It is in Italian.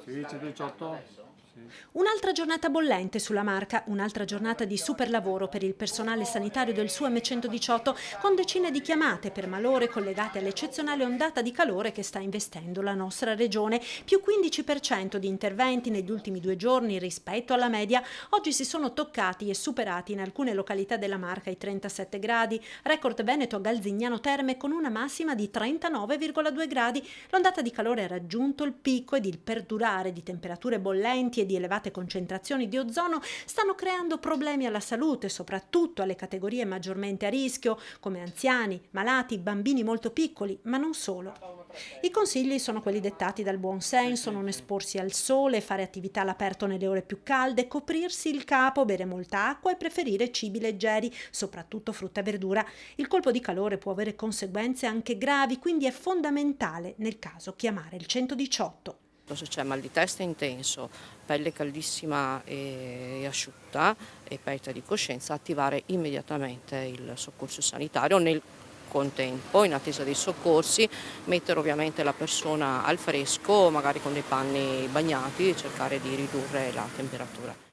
Sì, 118. Sì. Un'altra giornata bollente sulla Marca, un'altra giornata di super lavoro per il personale sanitario del SUAM 118, con decine di chiamate per malore collegate all'eccezionale ondata di calore che sta investendo la nostra regione. Più 15% di interventi negli ultimi 2 giorni rispetto alla media. Oggi si sono toccati e superati in alcune località della Marca i 37 gradi, record veneto a Galzignano Terme con una massima di 39,2 gradi. L'ondata di calore ha raggiunto il picco ed il perdurare di temperature bollenti e di elevate concentrazioni di ozono stanno creando problemi alla salute, soprattutto alle categorie maggiormente a rischio, come anziani, malati, bambini molto piccoli, ma non solo. I consigli sono quelli dettati dal buon senso: non esporsi al sole, fare attività all'aperto nelle ore più calde, coprirsi il capo, bere molta acqua e preferire cibi leggeri, soprattutto frutta e verdura. Il colpo di calore può avere conseguenze anche gravi, quindi è fondamentale nel caso chiamare il 118. Se c'è mal di testa intenso, pelle caldissima e asciutta e perdita di coscienza, attivare immediatamente il soccorso sanitario. Nel contempo, in attesa dei soccorsi, mettere ovviamente la persona al fresco, magari con dei panni bagnati, e cercare di ridurre la temperatura.